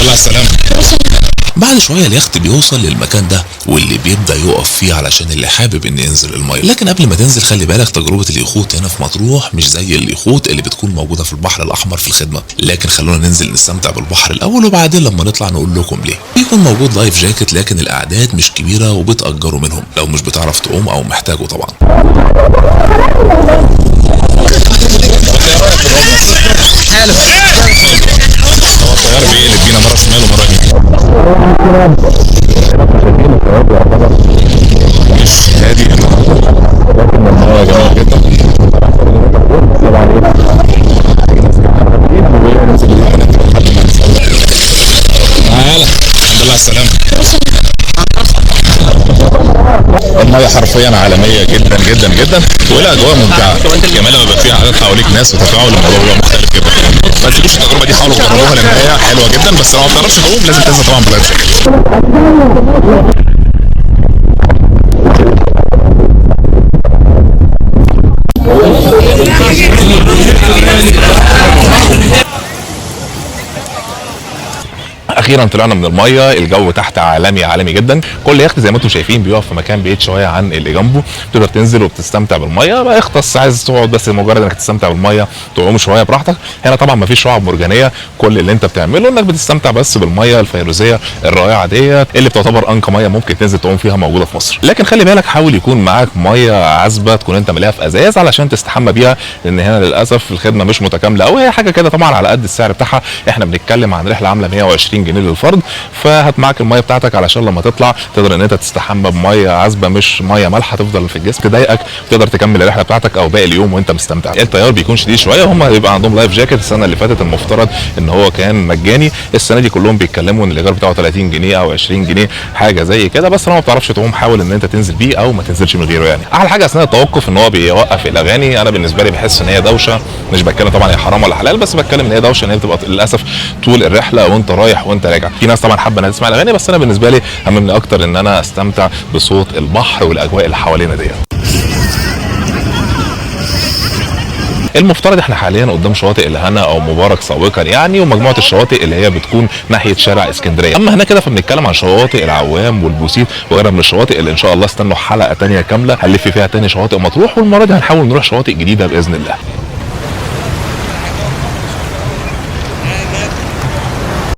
على السلامة. بعد شوية اليخت بيوصل للمكان ده واللي بيبدأ يقف فيه علشان اللي حابب ان ينزل المية. لكن قبل ما تنزل خلي بالك تجربة اليخوت هنا في مطروح مش زي اليخوت اللي بتكون موجودة في البحر الأحمر في الخدمة. لكن خلونا ننزل نستمتع بالبحر الأول وبعدين لما نطلع نقول لكم ليه. بيكون موجود لايف جاكيت لكن الأعداد مش كبيرة وبتأجروا منهم لو مش بتعرف تعوم أو محتاجه طبعا. هو الطيار بيقلب بينا مرة شمال ومرة يمين. مش هادي لكن الموضوع جميل جدا. تعالى الحمد لله على السلامة. المية حرفيا عالمية جدا جدا جدا والاجواء ممتعة كمان لما يبقى فيها عدد حواليك ناس وتفاعل الموضوع بيبقى مختلف جدا. ما تسيبوش التجربة دي، حاولوا تجربوها لان هي حلوة جدا، بس لو ما بتعرفش تعوم لازم تنزل طبعا بلايف جاكيت. اخيرا طلعنا من الميه، الجو تحت عالمي عالمي جدا. كل يخت زي ما انتم شايفين بيقف في مكان بعيد شويه عن اللي جنبه، تقدر تنزل وبتستمتع بالميه بقى. اختص عايز تقعد بس مجرد انك تستمتع بالميه تعوم شويه براحتك. هنا طبعا ما فيش شعاب مرجانيه، كل اللي انت بتعمله انك بتستمتع بس بالميه الفيروزيه الرائعه ديت اللي بتعتبر انقى ميه ممكن تنزل تعوم فيها موجوده في مصر. لكن خلي بالك حاول يكون معاك ميه عذبه تكون انت مليها في ازاز علشان تستحمى بيها، لان هنا للاسف الخدمه مش متكامله او هي حاجه كده طبعا على قد السعر بتاعها. احنا بنتكلم عن رحله عامله 120 جنيه للفرد، فهات معاك الميه بتاعتك علشان لما تطلع تقدر ان انت تستحمى بميه عذبه مش ميه مالحه تفضل في الجسم تضايقك، تقدر تكمل الرحله بتاعتك او باقي اليوم وانت مستمتع. الطيار بيكون شديد شويه، هم بيبقى عندهم لايف جاكيت. السنه اللي فاتت المفترض ان هو كان مجاني، السنه دي كلهم بيتكلموا ان الايجار بتاعه 30 جنيه او 20 جنيه حاجه زي كده. بس لو ما بتعرفش تعوم حاول ان انت تنزل بيه او ما تنزلش من غيره. يعني احلى حاجه اثناء التوقف ان هو بيوقف الاغاني. انا بالنسبه لي بحس ان هي دوشه، مش بتكلم طبعا هي حرام ولا حلال، بس بتكلم ان هي دوشه، ان هي بتبقى للاسف طول الرحله وانت رايح وانت راجع. في ناس طبعا حابه انها تسمع الاغاني، بس انا بالنسبه لي هممني اكتر ان انا استمتع بصوت البحر والاجواء اللي حوالينا دي. المفترض احنا حاليا قدام شواطئ الهنا او مبارك سابقا يعني، ومجموعه الشواطئ اللي هي بتكون ناحيه شارع اسكندريه. اما هنا كده فبنتكلم عن شواطئ العوام والبوسيت وغيرها من الشواطئ اللي ان شاء الله استنوا حلقه ثانيه كامله هنلف فيها تاني شواطئ مطروح، والمره دي هنحاول نروح شواطئ جديده باذن الله.